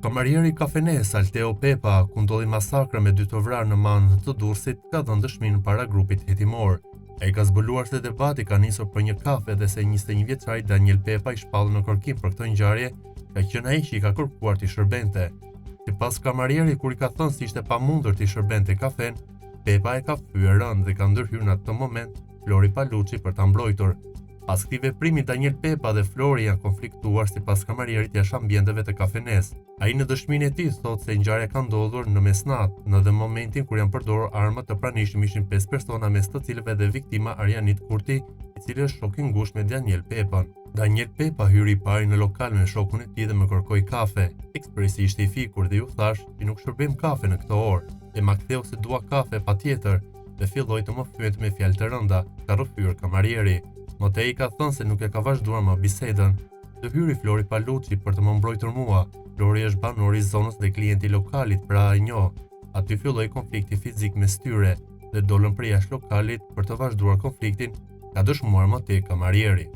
Kamarieri i kafenes Alteo Pepa, ku ndodhi masakra me 2 të vrarë në malën të Durrësit, ka dhënë dëshminë para grupit hetimor. Ai ka zbuluar se debati ka nisur për një kafe dhe se 21 vjeçari Daniel Pepa i shpallë në kërkim për këtë ngjarje, ka qenë ai që i ka kërkuar t'i shërbente. Sipas kamarierit, kur i ka thënë se ishte pamundur t'i shërbente kafen, Pepa e ka fyer rënd dhe ka ndërhyrë në atë moment Flori Paluçi për ta mbrojtur. Pas këtij veprimi, Daniel Pepa dhe Flori janë konfliktuar sipas kamarierit jashtë ambienteve të kafenes. Ai në dëshminë e tij thotë se ngjarja ka ndodhur në mesnatë, në momentin kur janë përdorur arma të pranishëm ishin 5 persona, mes të cilëve dhe viktima Arjanit Kurti, i cili është shok i ngushtë me Daniel Pepan. Daniel Pepa hyri i pari në lokal me shokun e tij dhe më kërkoi kafe. Ekspresi ishte i fikur dhe ju thash që nuk shërbejmë kafe në këtë orë. E ma ktheu se dua kafe patjetër dhe filloi të më fyet me fjalë të rënda, ka rrëfyer kamarieri. Motei ka thënë se nuk e ka vazhduar më bisedën. Të hyri Flori Paluçi për të më mbrojtur mua. Flori është banor i zonës dhe klienti i lokalit, pra e njoh. Aty filloi konflikti fizik mes tyre dhe dolën për jashtë lokalit për të vazhduar konfliktin, ka dëshmuar Motei kamarieri.